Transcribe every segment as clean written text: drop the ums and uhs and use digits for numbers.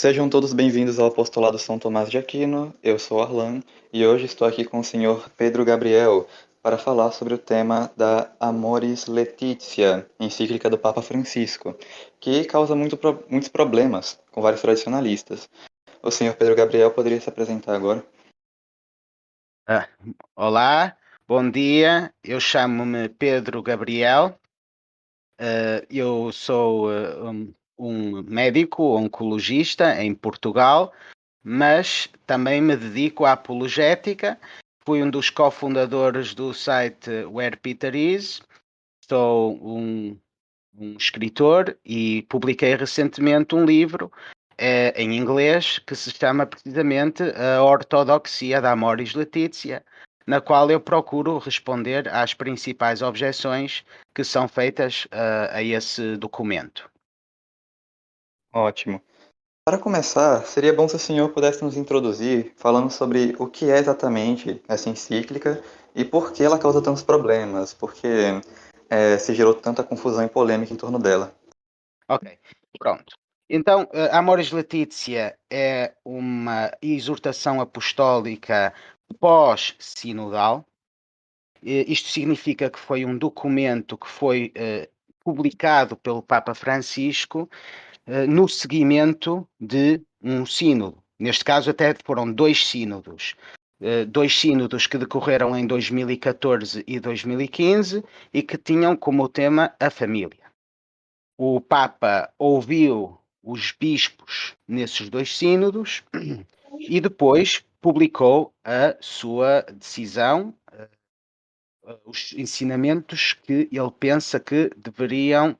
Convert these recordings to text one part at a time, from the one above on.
Sejam todos bem-vindos ao Apostolado São Tomás de Aquino. Eu sou Arlan e hoje estou aqui com o senhor Pedro Gabriel para falar sobre o tema da Amoris Laetitia, encíclica do Papa Francisco, que causa muitos problemas com vários tradicionalistas. O senhor Pedro Gabriel poderia se apresentar agora? Ah, Olá, bom dia. Eu chamo-me Pedro Gabriel. Eu sou um médico oncologista em Portugal, mas também me dedico à apologética. Fui um dos cofundadores do site Where Peter Is. Sou um escritor e publiquei recentemente um livro em inglês que se chama precisamente A Ortodoxia da Amoris Laetitia, na qual eu procuro responder às principais objeções que são feitas a esse documento. Ótimo. Para começar, seria bom se o senhor pudesse nos introduzir falando sobre o que é exatamente essa encíclica e por que ela causa tantos problemas, porque se gerou tanta confusão e polêmica em torno dela. Ok, pronto. Então, Amoris Laetitia é uma exortação apostólica pós-sinodal. Isto significa que foi um documento que foi publicado pelo Papa Francisco no seguimento de um sínodo. Neste caso, até foram dois sínodos. Dois sínodos que decorreram em 2014 e 2015 e que tinham como tema a família. O Papa ouviu os bispos nesses dois sínodos e depois publicou a sua decisão, os ensinamentos que ele pensa que deveriam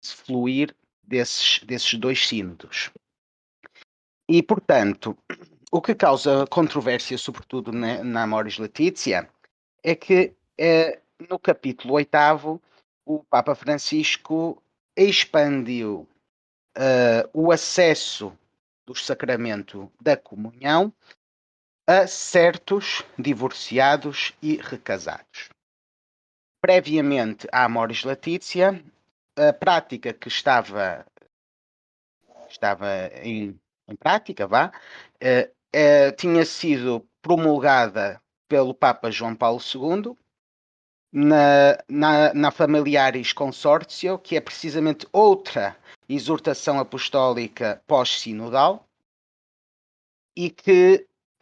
fluir desses dois sínodos. E, portanto, o que causa controvérsia, sobretudo na Amoris Laetitia, é que no capítulo 8º o Papa Francisco expandiu o acesso do sacramento da comunhão a certos divorciados e recasados. Previamente à Amoris Laetitia, a prática que estava em prática, tinha sido promulgada pelo Papa João Paulo II na Familiaris Consortio, que é precisamente outra exortação apostólica pós-sinodal,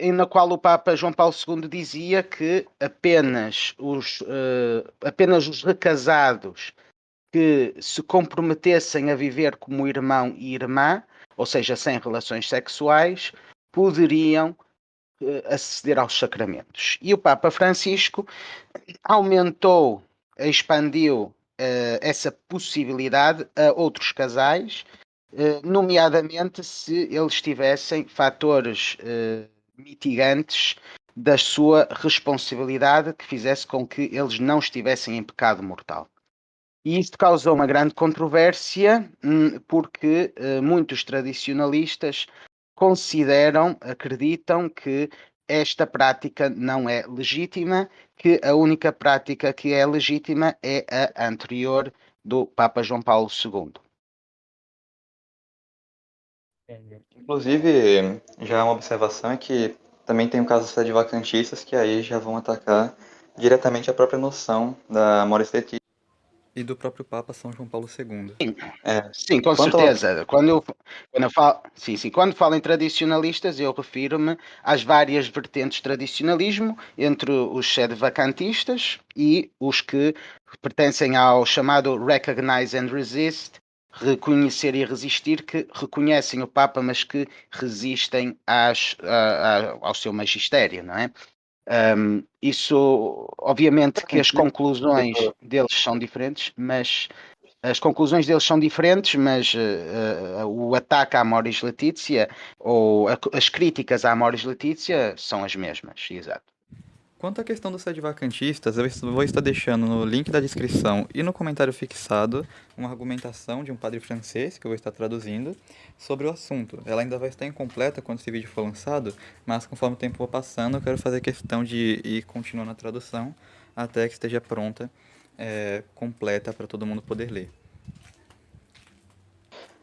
na qual o Papa João Paulo II dizia que apenas os recasados que se comprometessem a viver como irmão e irmã, ou seja, sem relações sexuais, poderiam aceder aos sacramentos. E o Papa Francisco aumentou, expandiu essa possibilidade a outros casais, nomeadamente se eles tivessem fatores mitigantes da sua responsabilidade que fizesse com que eles não estivessem em pecado mortal. E isto causou uma grande controvérsia, porque muitos tradicionalistas acreditam que esta prática não é legítima, que a única prática que é legítima é a anterior do Papa João Paulo II. Inclusive, já uma observação é que também tem o caso dos sede-vacantistas que aí já vão atacar diretamente a própria noção da Amoris Laetitia e do próprio Papa São João Paulo II. Sim, com Quanto ao... certeza. Quando falo em tradicionalistas, eu refiro-me às várias vertentes de tradicionalismo, entre os sedevacantistas e os que pertencem ao chamado Recognize and Resist, reconhecer e resistir, que reconhecem o Papa, mas que resistem ao seu magistério, não é? Isso, obviamente, que as conclusões deles são diferentes, mas o ataque à Amoris Laetitia ou as críticas à Amoris Laetitia são as mesmas, exato. Quanto à questão dos sede-vacantistas, eu vou estar deixando no link da descrição e no comentário fixado uma argumentação de um padre francês, que eu vou estar traduzindo, sobre o assunto. Ela ainda vai estar incompleta quando esse vídeo for lançado, mas conforme o tempo for passando, eu quero fazer questão de ir continuando a tradução até que esteja pronta, completa, para todo mundo poder ler.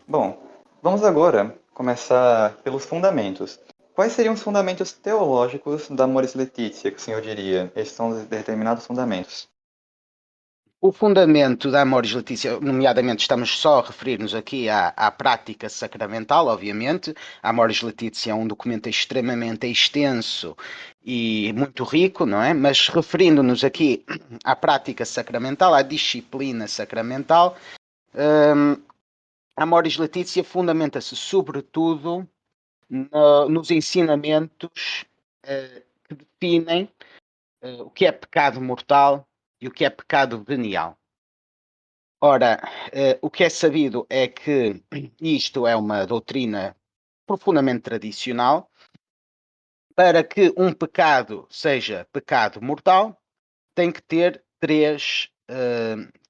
Bom, vamos agora começar pelos fundamentos. Quais seriam os fundamentos teológicos da Amoris Laetitia, que o senhor diria? Esses são os determinados fundamentos. O fundamento da Amoris Laetitia, nomeadamente, estamos só a referir-nos aqui à prática sacramental, obviamente. A Amoris Laetitia é um documento extremamente extenso e muito rico, não é? Mas referindo-nos aqui à prática sacramental, à disciplina sacramental, a Amoris Laetitia fundamenta-se sobretudo nos ensinamentos que definem o que é pecado mortal e o que é pecado venial. Ora, o que é sabido é que isto é uma doutrina profundamente tradicional. Para que um pecado seja pecado mortal, tem que ter três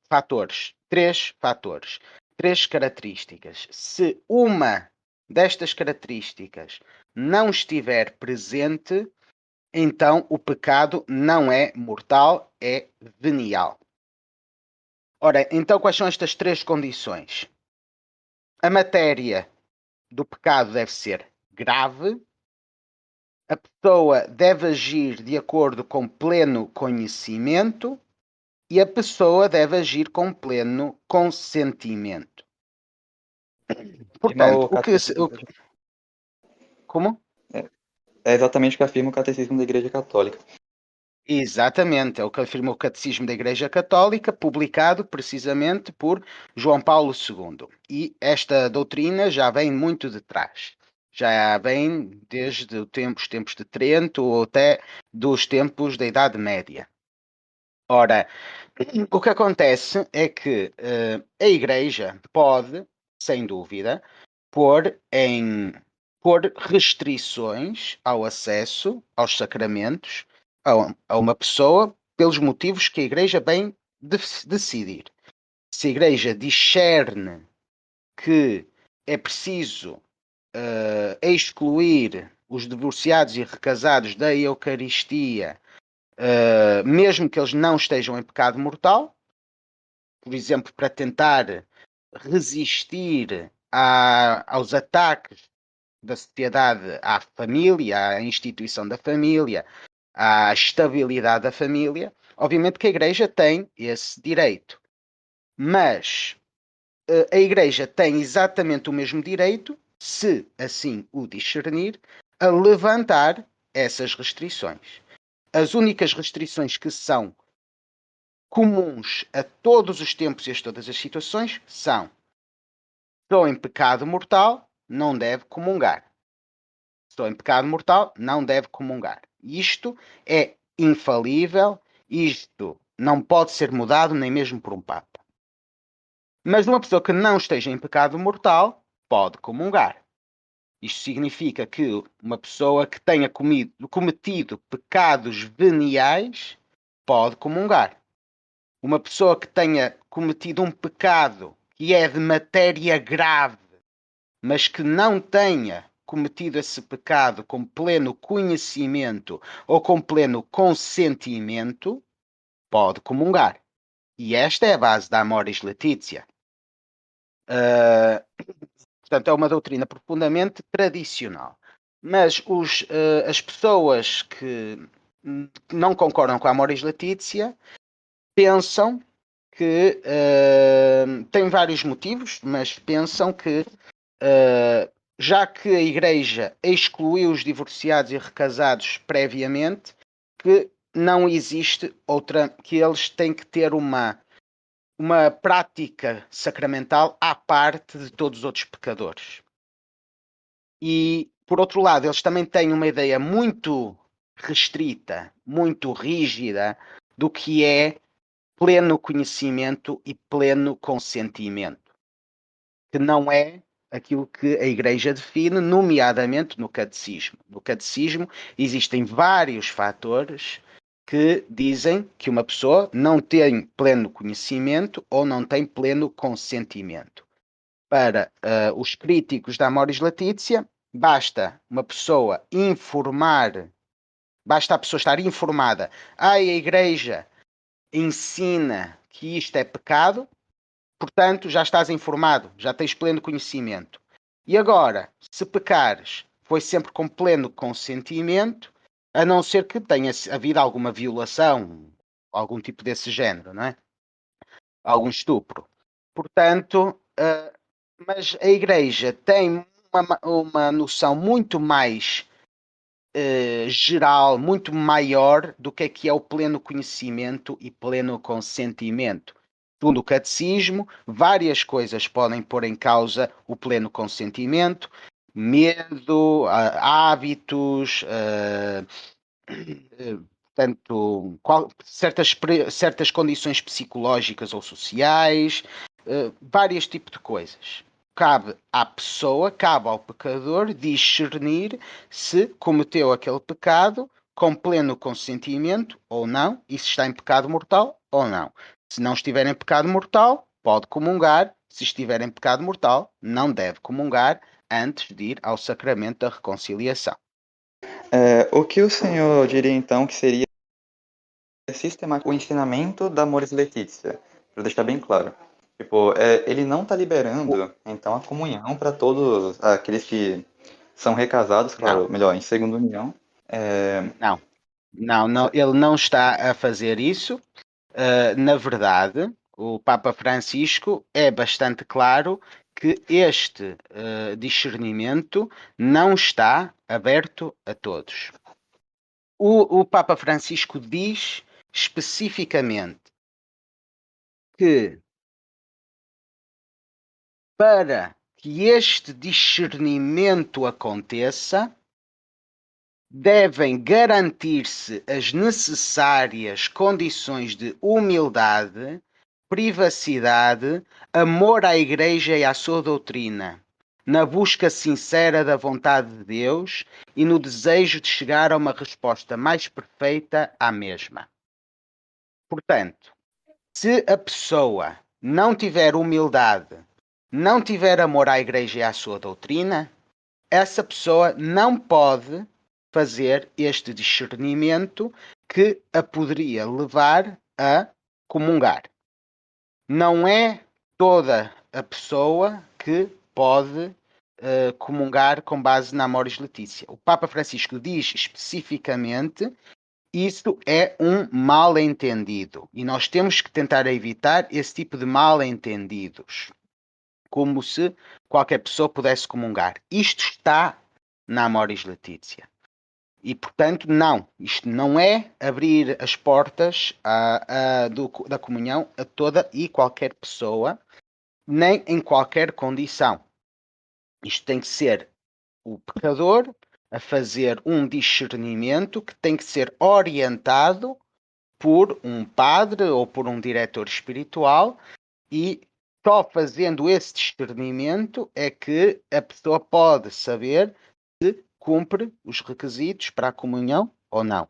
fatores, três características. Se uma destas características não estiver presente, então o pecado não é mortal, é venial. Ora, então quais são estas três condições? A matéria do pecado deve ser grave, a pessoa deve agir de acordo com pleno conhecimento e a pessoa deve agir com pleno consentimento. Afirma Portanto, o catecismo. Como? É exatamente o que afirma o catecismo da Igreja Católica. Exatamente, é o que afirma o Catecismo da Igreja Católica, publicado precisamente por João Paulo II. E esta doutrina já vem muito de trás. Já vem desde os tempos de Trento ou até dos tempos da Idade Média. Ora, o que acontece é que a Igreja pode, sem dúvida, pôr restrições ao acesso aos sacramentos a uma pessoa pelos motivos que a Igreja bem decidir. Se a Igreja discerne que é preciso excluir os divorciados e recasados da Eucaristia, mesmo que eles não estejam em pecado mortal, por exemplo, para tentar resistir aos ataques da sociedade à família, à instituição da família, à estabilidade da família, obviamente que a Igreja tem esse direito. Mas a Igreja tem exatamente o mesmo direito, se assim o discernir, a levantar essas restrições. As únicas restrições que são comuns a todos os tempos e a todas as situações são: estou em pecado mortal, não deve comungar. Estou em pecado mortal, não deve comungar. Isto é infalível, isto não pode ser mudado nem mesmo por um Papa. Mas uma pessoa que não esteja em pecado mortal pode comungar. Isto significa que uma pessoa que tenha cometido pecados veniais pode comungar. Uma pessoa que tenha cometido um pecado que é de matéria grave, mas que não tenha cometido esse pecado com pleno conhecimento ou com pleno consentimento, pode comungar. E esta é a base da Amoris Laetitia. Portanto, é uma doutrina profundamente tradicional. Mas as pessoas que não concordam com a Amoris Laetitia pensam que têm vários motivos, mas pensam que já que a Igreja excluiu os divorciados e recasados previamente, que não existe outra, que eles têm que ter uma prática sacramental à parte de todos os outros pecadores. E, por outro lado, eles também têm uma ideia muito restrita, muito rígida do que é pleno conhecimento e pleno consentimento, que não é aquilo que a Igreja define, nomeadamente no catecismo. No catecismo existem vários fatores que dizem que uma pessoa não tem pleno conhecimento ou não tem pleno consentimento. Para os críticos da Amoris Laetitia, basta uma pessoa basta a pessoa estar informada. A Igreja ensina que isto é pecado, portanto já estás informado, já tens pleno conhecimento. E agora, se pecares, foi sempre com pleno consentimento, a não ser que tenha havido alguma violação, algum tipo desse género, não é? Algum estupro. Portanto, mas a Igreja tem uma noção muito mais geral, muito maior do que é o pleno conhecimento e pleno consentimento. Segundo o catecismo, várias coisas podem pôr em causa o pleno consentimento, medo, hábitos, portanto, certas condições psicológicas ou sociais, vários tipos de coisas. Cabe à pessoa, cabe ao pecador discernir se cometeu aquele pecado com pleno consentimento ou não, e se está em pecado mortal ou não. Se não estiver em pecado mortal, pode comungar. Se estiver em pecado mortal, não deve comungar antes de ir ao sacramento da reconciliação. O que o senhor diria então que seria sistemático o ensinamento da Amoris Laetitia? Para deixar bem claro. Tipo, ele não está liberando então a comunhão para todos aqueles que são recasados, Não, claro, melhor, em segunda união. não. Não, não, ele não está a fazer isso. Na verdade, o Papa Francisco é bastante claro que este discernimento não está aberto a todos. O Papa Francisco diz especificamente que para que este discernimento aconteça, devem garantir-se as necessárias condições de humildade, privacidade, amor à Igreja e à sua doutrina, na busca sincera da vontade de Deus e no desejo de chegar a uma resposta mais perfeita à mesma. Portanto, se a pessoa não tiver humildade, não tiver amor à Igreja e à sua doutrina, essa pessoa não pode fazer este discernimento que a poderia levar a comungar. Não é toda a pessoa que pode comungar com base na Amoris Laetitia. O Papa Francisco diz especificamente isso é um mal-entendido e nós temos que tentar evitar esse tipo de mal-entendidos, como se qualquer pessoa pudesse comungar. Isto está na Amoris Laetitia. E, portanto, não. Isto não é abrir as portas da comunhão a toda e qualquer pessoa, nem em qualquer condição. Isto tem que ser o pecador a fazer um discernimento que tem que ser orientado por um padre ou por um diretor espiritual e só fazendo esse discernimento é que a pessoa pode saber se cumpre os requisitos para a comunhão ou não.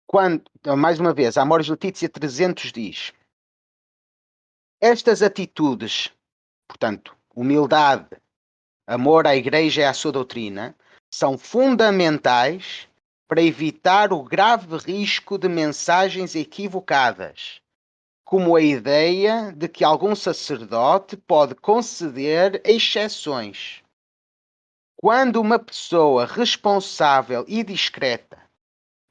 Quando, mais uma vez, a Amoris Laetitia 300 diz: estas atitudes, portanto, humildade, amor à Igreja e à sua doutrina, são fundamentais para evitar o grave risco de mensagens equivocadas, como a ideia de que algum sacerdote pode conceder exceções. Quando uma pessoa responsável e discreta,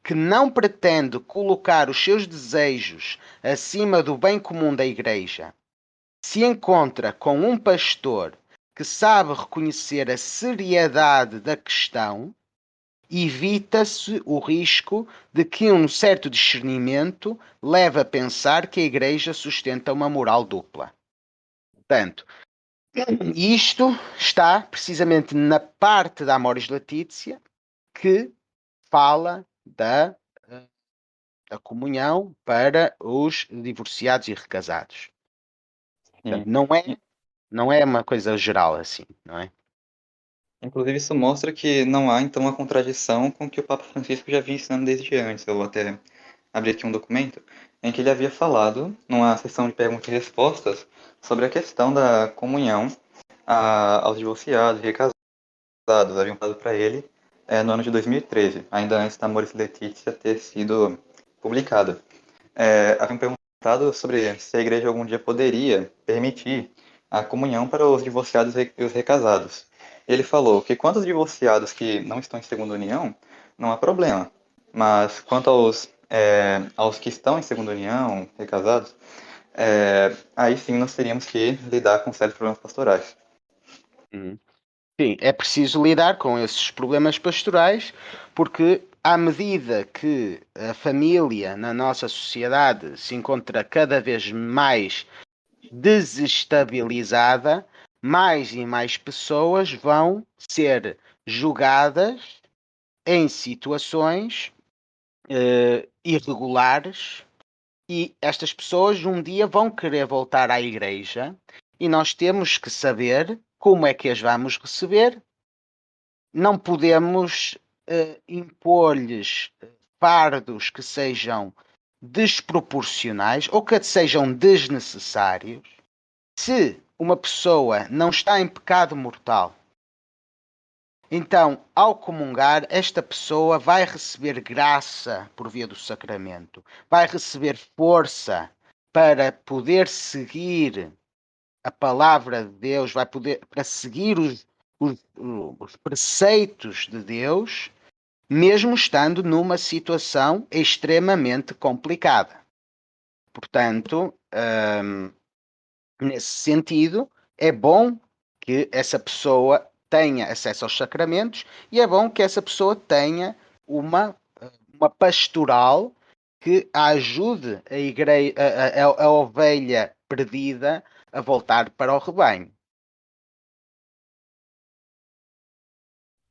que não pretende colocar os seus desejos acima do bem comum da Igreja, se encontra com um pastor que sabe reconhecer a seriedade da questão, evita-se o risco de que um certo discernimento leve a pensar que a Igreja sustenta uma moral dupla. Portanto, isto está precisamente na parte da Amoris Laetitia que fala da comunhão para os divorciados e recasados. Portanto, não é uma coisa geral assim, não é? Inclusive, isso mostra que não há, então, uma contradição com o que o Papa Francisco já vinha ensinando desde antes. Eu vou até abrir aqui um documento em que ele havia falado, numa sessão de perguntas e respostas, sobre a questão da comunhão aos divorciados e recasados. Haviam falado para ele no ano de 2013, ainda antes da Amoris Laetitia ter sido publicada. Haviam perguntado sobre se a igreja algum dia poderia permitir a comunhão para os divorciados e os recasados. Ele falou que quanto aos divorciados que não estão em segunda união, não há problema. Mas quanto aos que estão em segunda união, recasados, aí sim nós teríamos que lidar com sérios problemas pastorais. Uhum. Sim, é preciso lidar com esses problemas pastorais, porque à medida que a família na nossa sociedade se encontra cada vez mais desestabilizada, mais e mais pessoas vão ser julgadas em situações irregulares e estas pessoas um dia vão querer voltar à igreja e nós temos que saber como é que as vamos receber. Não podemos impor-lhes fardos que sejam desproporcionais ou que sejam desnecessários. Se uma pessoa não está em pecado mortal, então, ao comungar, esta pessoa vai receber graça por via do sacramento, vai receber força para poder seguir a palavra de Deus, vai poder para seguir os, os preceitos de Deus, mesmo estando numa situação extremamente complicada. Portanto, nesse sentido, é bom que essa pessoa tenha acesso aos sacramentos e é bom que essa pessoa tenha uma pastoral que a ajude a ovelha perdida a voltar para o rebanho.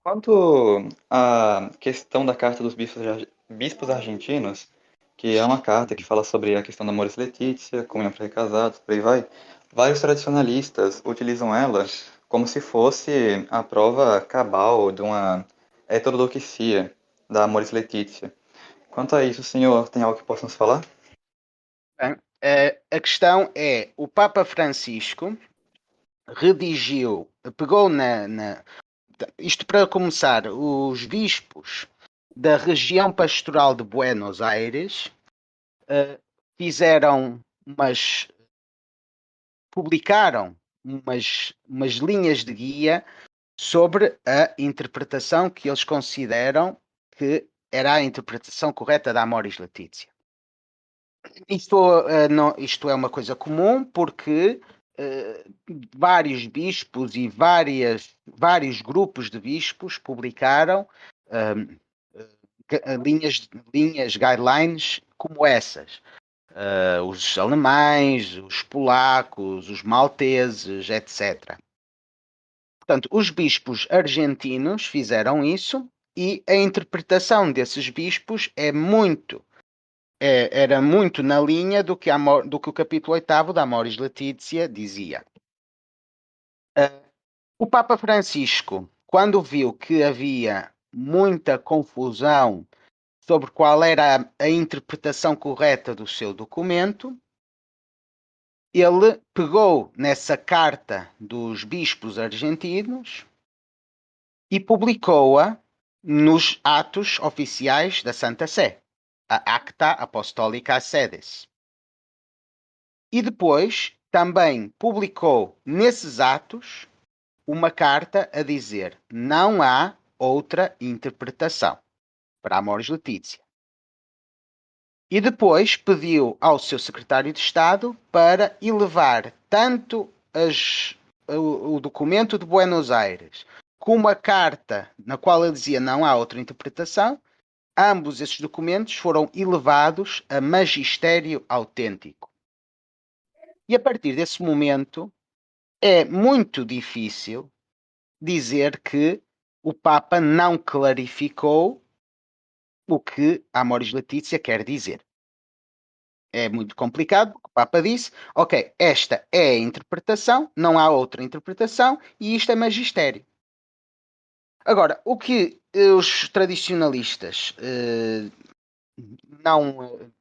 Quanto à questão da carta dos bispos argentinos, que é uma carta que fala sobre a questão da Amoris Laetitia, comunhão para recasados, por aí vai, vários tradicionalistas utilizam ela como se fosse a prova cabal de uma heterodoxia da Amoris Laetitia. Quanto a isso, senhor, tem algo que possa nos falar? Bem, a questão é, o Papa Francisco redigiu, pegou isto para começar, os bispos da região pastoral de Buenos Aires fizeram publicaram umas linhas de guia sobre a interpretação que eles consideram que era a interpretação correta da Amoris Laetitia. Isto é uma coisa comum porque vários bispos e vários grupos de bispos publicaram linhas, guidelines como essas. Os alemães, os polacos, os malteses, etc. Portanto, os bispos argentinos fizeram isso e a interpretação desses bispos era muito na linha do que o capítulo 8º da Amoris Laetitia dizia. O Papa Francisco, quando viu que havia muita confusão sobre qual era a interpretação correta do seu documento, ele pegou nessa carta dos bispos argentinos e publicou-a nos atos oficiais da Santa Sé, a Acta Apostolica Sedes. E depois também publicou nesses atos uma carta a dizer: não há outra interpretação para Amoris Laetitia. E depois pediu ao seu secretário de Estado para elevar tanto o documento de Buenos Aires como a carta na qual ele dizia não há outra interpretação. Ambos esses documentos foram elevados a magistério autêntico. E a partir desse momento é muito difícil dizer que o Papa não clarificou o que a Amoris Laetitia quer dizer. É muito complicado, porque o Papa disse, ok, esta é a interpretação, não há outra interpretação, e isto é magistério. Agora, o que os tradicionalistas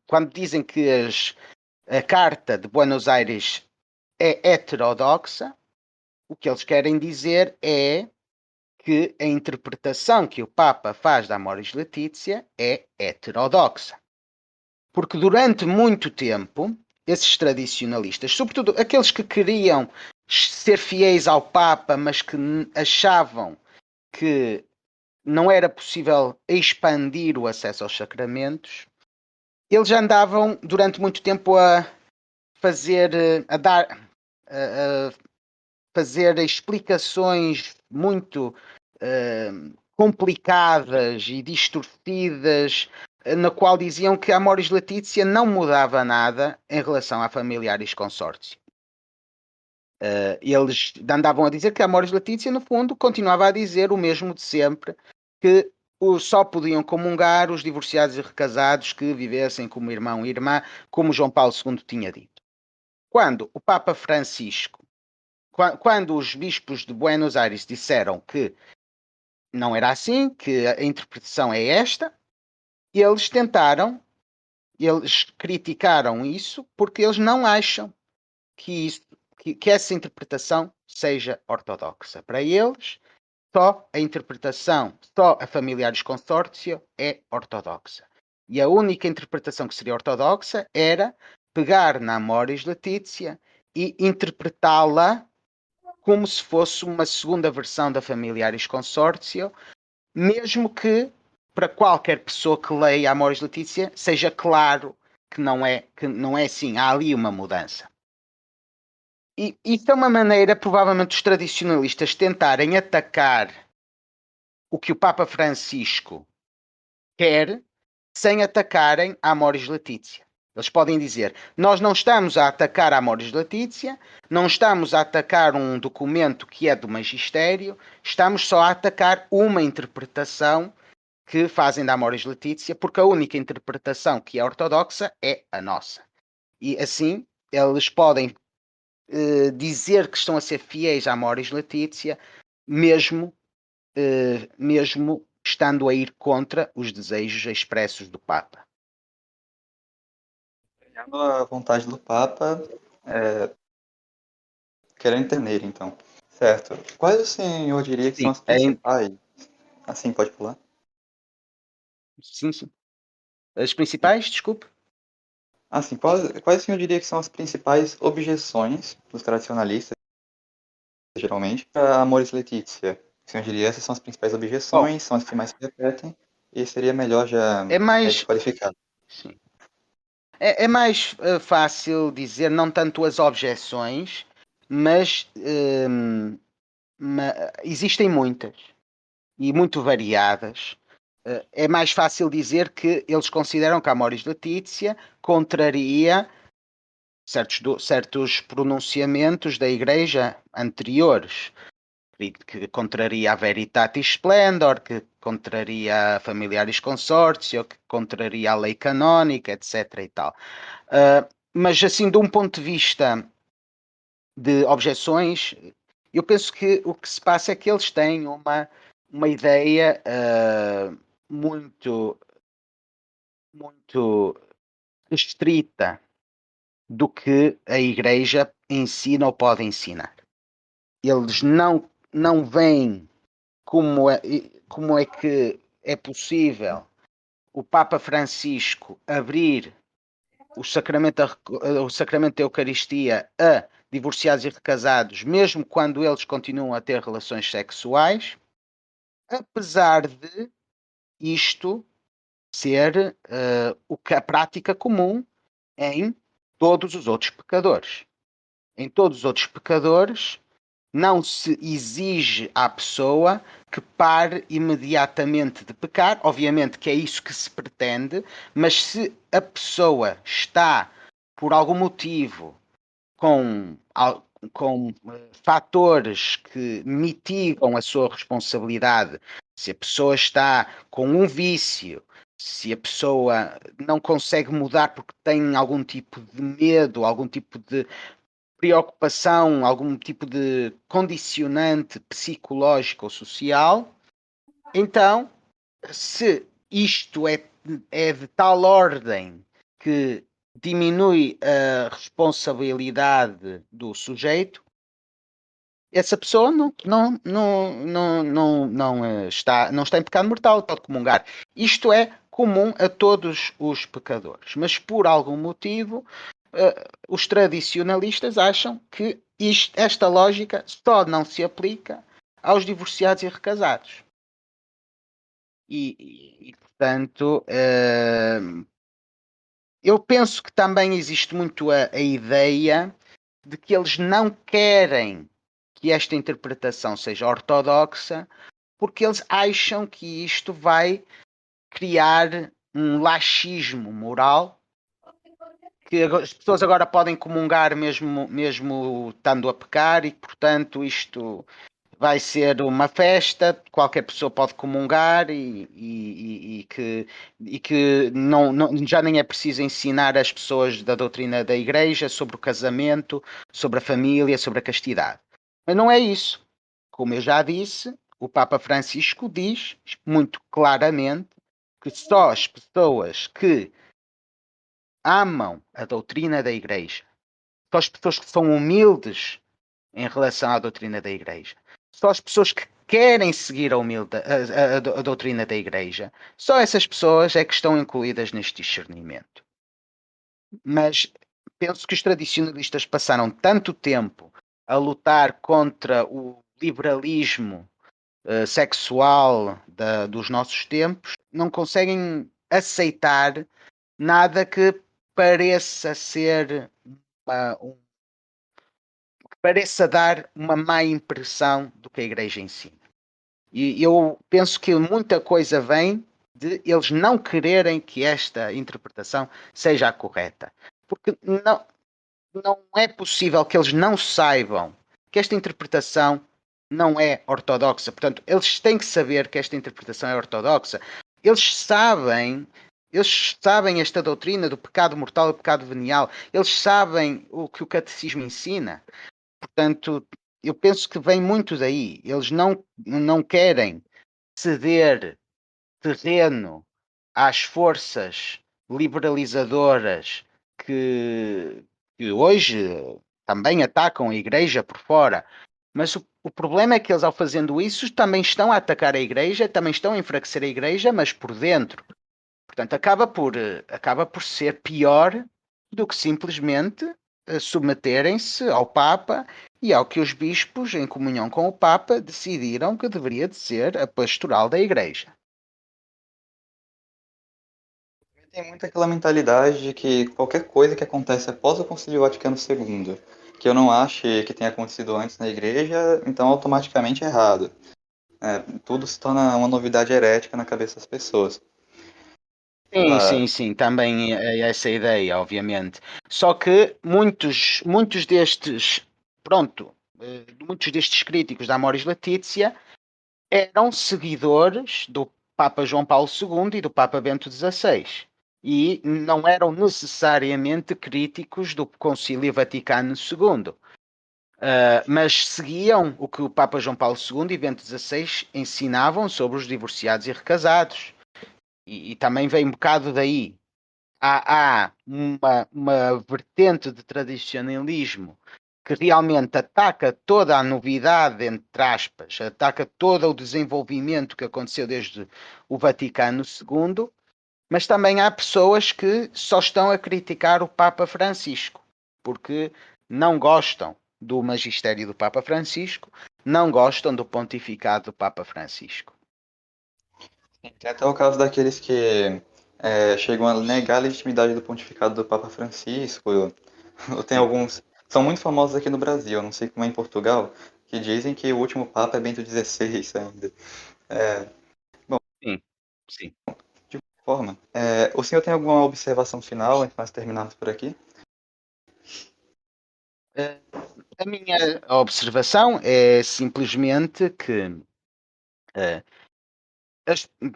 quando dizem que a Carta de Buenos Aires é heterodoxa, o que eles querem dizer é que a interpretação que o Papa faz da Amoris Laetitia é heterodoxa. Porque durante muito tempo, esses tradicionalistas, sobretudo aqueles que queriam ser fiéis ao Papa, mas que achavam que não era possível expandir o acesso aos sacramentos, eles andavam durante muito tempo a fazer, a fazer explicações muito complicadas e distorcidas, na qual diziam que a Amoris Laetitia não mudava nada em relação a familiares consórcio. Eles andavam a dizer que a Amoris Laetitia, no fundo, continuava a dizer o mesmo de sempre, que só podiam comungar os divorciados e recasados que vivessem como irmão e irmã, como João Paulo II tinha dito. Quando o Papa Francisco, quando os bispos de Buenos Aires disseram que não era assim, que a interpretação é esta, eles criticaram isso porque eles não acham que essa interpretação seja ortodoxa. Para eles, só a familiares consórcio é ortodoxa. E a única interpretação que seria ortodoxa era pegar na Amoris Laetitia e interpretá-la como se fosse uma segunda versão da Familiaris Consortio, mesmo que para qualquer pessoa que leia a Amoris Laetitia seja claro que não é assim, há ali uma mudança. E isso é uma maneira, provavelmente, dos tradicionalistas tentarem atacar o que o Papa Francisco quer sem atacarem a Amoris Laetitia. Eles podem dizer, nós não estamos a atacar a Amoris Laetitia, não estamos a atacar um documento que é do magistério, estamos só a atacar uma interpretação que fazem da Amoris Laetitia, porque a única interpretação que é ortodoxa é a nossa. E assim, eles podem dizer que estão a ser fiéis à Amoris Laetitia, mesmo estando a ir contra os desejos expressos do Papa. Ganhando a vontade do Papa, querendo entender, então. Certo. Quais o senhor diria que Sim, são as principais? Assim, pode pular? sim, sim. As principais, desculpe. Assim, quais o senhor diria que são as principais objeções dos tradicionalistas, geralmente, para Amoris Laetitia? O senhor diria essas são as principais Bom, objeções, são as que mais se repetem, e seria melhor já é mais, desqualificar. sim. É mais fácil dizer não tanto as objeções, mas existem muitas e muito variadas. É mais fácil dizer que eles consideram que a Amoris Laetitia contraria certos pronunciamentos da Igreja anteriores, que contraria a Veritatis Splendor, que contraria a Familiaris Consortio, que contraria a lei canónica, etc. e tal. Mas assim, de um ponto de vista de objeções, eu penso que o que se passa é que eles têm uma ideia muito, muito restrita do que a Igreja ensina ou pode ensinar. Eles não veem como é que é possível o Papa Francisco abrir o sacramento da Eucaristia a divorciados e recasados, mesmo quando eles continuam a ter relações sexuais, apesar de isto ser a prática comum em todos os outros pecadores. Em todos os outros pecadores, não se exige à pessoa que pare imediatamente de pecar. Obviamente que é isso que se pretende, mas se a pessoa está, por algum motivo, com fatores que mitigam a sua responsabilidade, se a pessoa está com um vício, se a pessoa não consegue mudar porque tem algum tipo de medo, algum tipo de preocupação, algum tipo de condicionante psicológico ou social, então, se isto é de tal ordem que diminui a responsabilidade do sujeito, essa pessoa não está em pecado mortal, pode comungar. Isto é comum a todos os pecadores, mas por algum motivo os tradicionalistas acham que esta lógica só não se aplica aos divorciados e recasados. Portanto, eu penso que também existe muito a ideia de que eles não querem que esta interpretação seja ortodoxa, porque eles acham que isto vai criar um laxismo moral, que as pessoas agora podem comungar mesmo estando a pecar e, portanto, isto vai ser uma festa, qualquer pessoa pode comungar e que já nem é preciso ensinar as pessoas da doutrina da Igreja sobre o casamento, sobre a família, sobre a castidade. Mas não é isso. Como eu já disse, o Papa Francisco diz muito claramente que só as pessoas que amam a doutrina da Igreja, só as pessoas que são humildes em relação à doutrina da Igreja, só as pessoas que querem seguir a doutrina da Igreja, só essas pessoas é que estão incluídas neste discernimento. Mas penso que os tradicionalistas passaram tanto tempo a lutar contra o liberalismo sexual dos nossos tempos, não conseguem aceitar nada que pareça ser um pareça dar uma má impressão do que a Igreja ensina. E eu penso que muita coisa vem de eles não quererem que esta interpretação seja a correta. Porque não é possível que eles não saibam que esta interpretação não é ortodoxa. Portanto, eles têm que saber que esta interpretação é ortodoxa. Eles sabem esta doutrina do pecado mortal e do pecado venial. Eles sabem o que o catecismo ensina. Portanto, eu penso que vem muito daí. Eles não querem ceder terreno às forças liberalizadoras que hoje também atacam a Igreja por fora. Mas o problema é que eles, ao fazendo isso, também estão a atacar a Igreja, também estão a enfraquecer a Igreja, mas por dentro. Portanto, acaba por ser pior do que simplesmente submeterem-se ao Papa e ao que os bispos, em comunhão com o Papa, decidiram que deveria de ser a pastoral da Igreja. Tem muito aquela mentalidade de que qualquer coisa que acontece após o Concílio Vaticano II, que eu não ache que tenha acontecido antes na igreja, então automaticamente é errado. Tudo se torna uma novidade herética na cabeça das pessoas. Sim, Ah, sim, sim, também é essa a ideia, obviamente. Só que muitos destes, pronto, muitos destes críticos da Amoris Laetitia eram seguidores do Papa João Paulo II e do Papa Bento XVI. E não eram necessariamente críticos do Concílio Vaticano II. Mas seguiam o que o Papa João Paulo II e Bento XVI ensinavam sobre os divorciados e recasados. E também vem um bocado daí. Há uma vertente de tradicionalismo que realmente ataca toda a novidade, entre aspas, ataca todo o desenvolvimento que aconteceu desde o Vaticano II, mas também há pessoas que só estão a criticar o Papa Francisco, porque não gostam do magistério do Papa Francisco, não gostam do pontificado do Papa Francisco. tem até o caso daqueles que chegam a negar a legitimidade do pontificado do Papa Francisco. Tem Sim, alguns, são muito famosos aqui no Brasil, eu não sei como é em Portugal, que dizem que o último Papa é Bento XVI ainda. É, bom, sim, sim. de qualquer forma, o senhor tem alguma observação final antes de nós terminarmos por aqui? Eh, A minha observação é simplesmente que eh,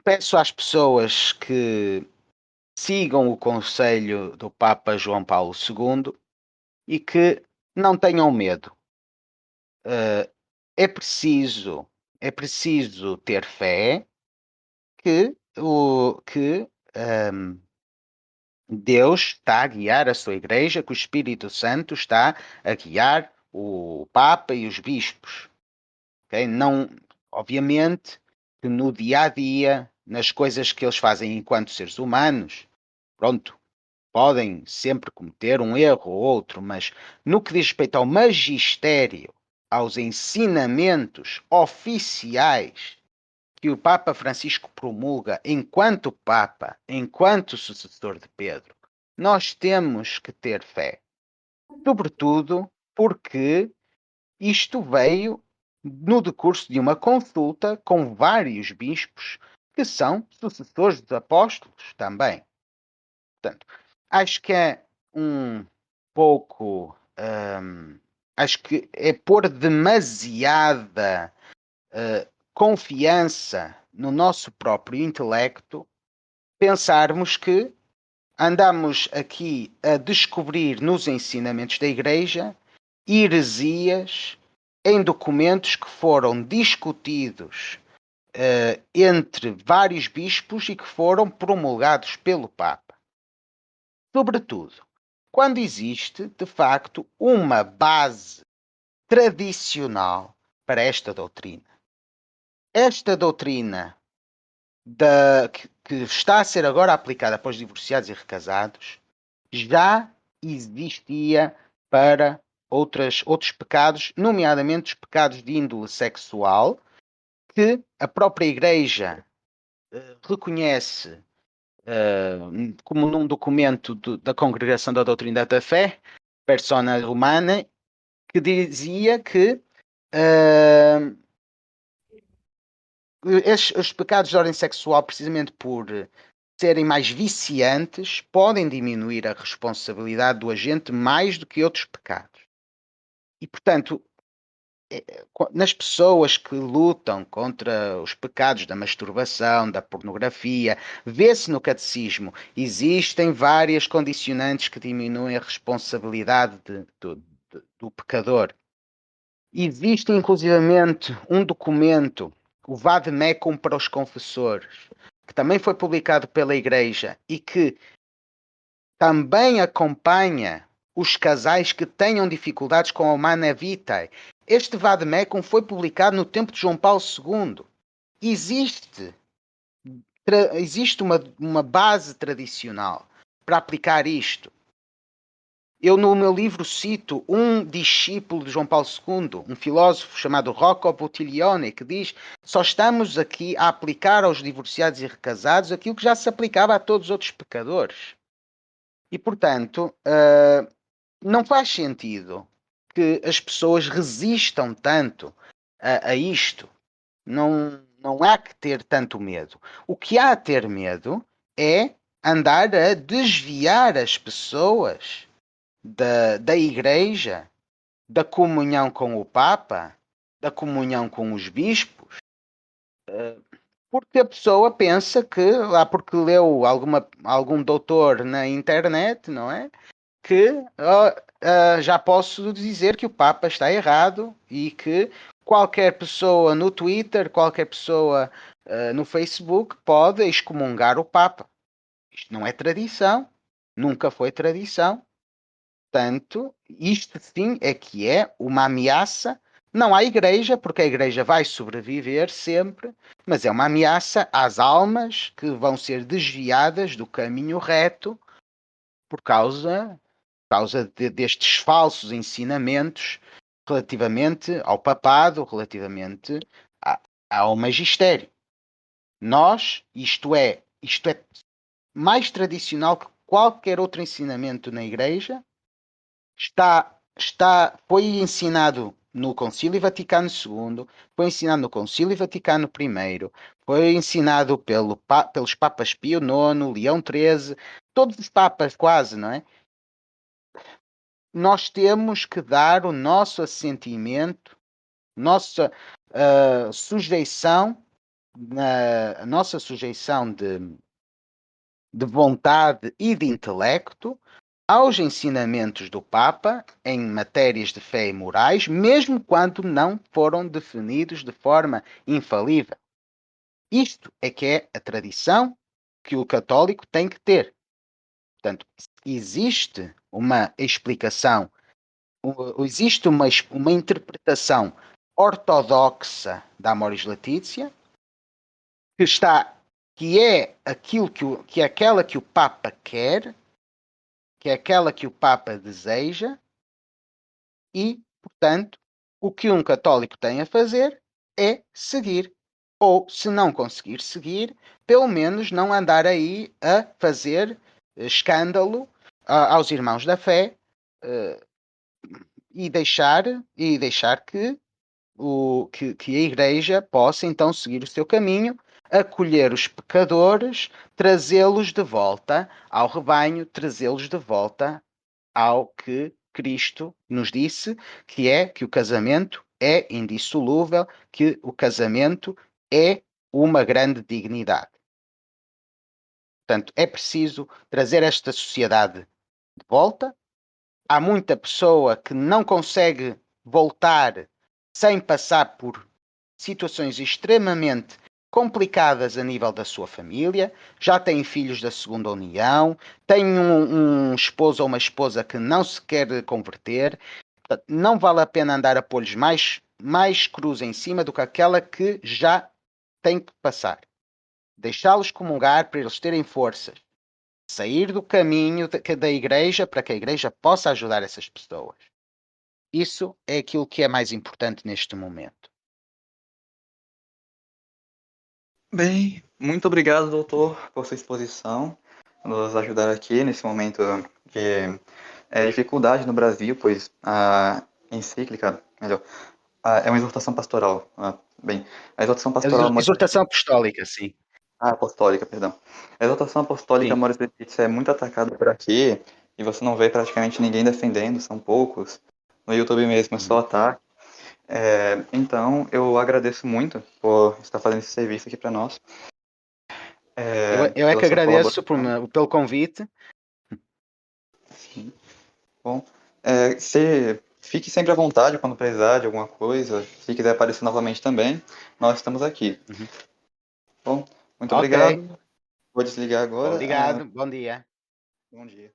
peço às pessoas que sigam o conselho do Papa João Paulo II e que não tenham medo. Eh, é preciso, é preciso ter fé que Deus está a guiar a sua igreja, que o Espírito Santo está a guiar o Papa e os bispos. Ok? Não, obviamente que no dia a dia, nas coisas que eles fazem enquanto seres humanos, pronto, podem sempre cometer um erro ou outro, mas no que diz respeito ao magistério, aos ensinamentos oficiais que o Papa Francisco promulga enquanto Papa, enquanto sucessor de Pedro, nós temos que ter fé. Sobretudo porque isto veio no decurso de uma consulta com vários bispos que são sucessores dos apóstolos também. Portanto, acho que é um pouco. Acho que é pôr demasiada confiança no nosso próprio intelecto pensarmos que andamos aqui a descobrir nos ensinamentos da Igreja heresias em documentos que foram discutidos entre vários bispos e que foram promulgados pelo Papa. Sobretudo, quando existe, de facto, uma base tradicional para esta doutrina. Esta doutrina que está a ser agora aplicada para os divorciados e recasados já existia para outros pecados, nomeadamente os pecados de índole sexual, que a própria Igreja reconhece como num documento da Congregação da Doutrina da Fé, Persona Romana, que dizia que os pecados de ordem sexual, precisamente por serem mais viciantes, podem diminuir a responsabilidade do agente mais do que outros pecados. E, portanto, nas pessoas que lutam contra os pecados da masturbação, da pornografia, vê-se no catecismo, existem várias condicionantes que diminuem a responsabilidade do pecador. Existe, inclusivamente, um documento, o Vademecum para os confessores, que também foi publicado pela Igreja e que também acompanha os casais que tenham dificuldades com a Humanae Vitae. Este Vademecum foi publicado no tempo de João Paulo II. Existe uma base tradicional para aplicar isto. Eu, no meu livro, cito um discípulo de João Paulo II, um filósofo chamado Rocco Buttiglione, que diz: só estamos aqui a aplicar aos divorciados e recasados aquilo que já se aplicava a todos os outros pecadores. E, portanto, não faz sentido que as pessoas resistam tanto a isto. Não há que ter tanto medo. O que há a ter medo é andar a desviar as pessoas da Igreja, da comunhão com o Papa, da comunhão com os bispos, porque a pessoa pensa que, lá porque leu algum doutor na internet, não é? Que já posso dizer que o Papa está errado e que qualquer pessoa no Twitter, qualquer pessoa no Facebook pode excomungar o Papa. Isto não é tradição, nunca foi tradição. Portanto, isto sim é que é uma ameaça, não à Igreja, porque a Igreja vai sobreviver sempre, mas é uma ameaça às almas que vão ser desviadas do caminho reto por causa destes falsos ensinamentos relativamente ao papado, relativamente ao magistério. Isto é mais tradicional que qualquer outro ensinamento na Igreja. Foi ensinado no Concílio Vaticano II, foi ensinado no Concílio Vaticano I, foi ensinado pelos Papas Pio IX, Leão XIII, todos os Papas quase, não é? Nós temos que dar o nosso assentimento, nossa sujeição, a nossa sujeição de vontade e de intelecto aos ensinamentos do Papa em matérias de fé e morais, mesmo quando não foram definidos de forma infalível. Isto é que é a tradição que o católico tem que ter. Portanto, existe uma explicação, existe uma interpretação ortodoxa da Amoris Laetitia, que é aquilo que é aquela que o Papa quer, que é aquela que o Papa deseja, e, portanto, o que um católico tem a fazer é seguir. Ou, se não conseguir seguir, pelo menos não andar aí a fazer escândalo aos irmãos da fé, eh, e deixar que a Igreja possa então seguir o seu caminho, acolher os pecadores, trazê-los de volta ao rebanho, trazê-los de volta ao que Cristo nos disse, que é que o casamento é indissolúvel, que o casamento é uma grande dignidade. Portanto, é preciso trazer esta sociedade de volta. Há muita pessoa que não consegue voltar sem passar por situações extremamente complicadas a nível da sua família, já tem filhos da segunda união, tem um esposo ou uma esposa que não se quer converter. Portanto, não vale a pena andar a pôr-lhes mais cruz em cima do que aquela que já tem que passar. Deixá-los comungar para eles terem forças, sair do caminho da igreja para que a igreja possa ajudar essas pessoas. Isso é aquilo que é mais importante neste momento. Bem, muito obrigado, doutor, por sua exposição, nos ajudar aqui nesse momento de dificuldade no Brasil, pois a encíclica, melhor, é uma exortação pastoral. Bem, a exortação pastoral Exortação apostólica, sim. apostólica, perdão. A exortação apostólica Sim. Amoris Laetitia é muito atacada por aqui, e você não vê praticamente ninguém defendendo, são poucos. No YouTube mesmo é só ataque. Então, eu agradeço muito por estar fazendo esse serviço aqui para nós. Eu é Pela que sua agradeço colaboração. pelo convite. Sim. Bom, fique sempre à vontade quando precisar de alguma coisa. Se quiser aparecer novamente também, nós estamos aqui. Uhum. Bom, muito Ok. obrigado. Vou desligar agora. Obrigado. Bom dia. Bom dia.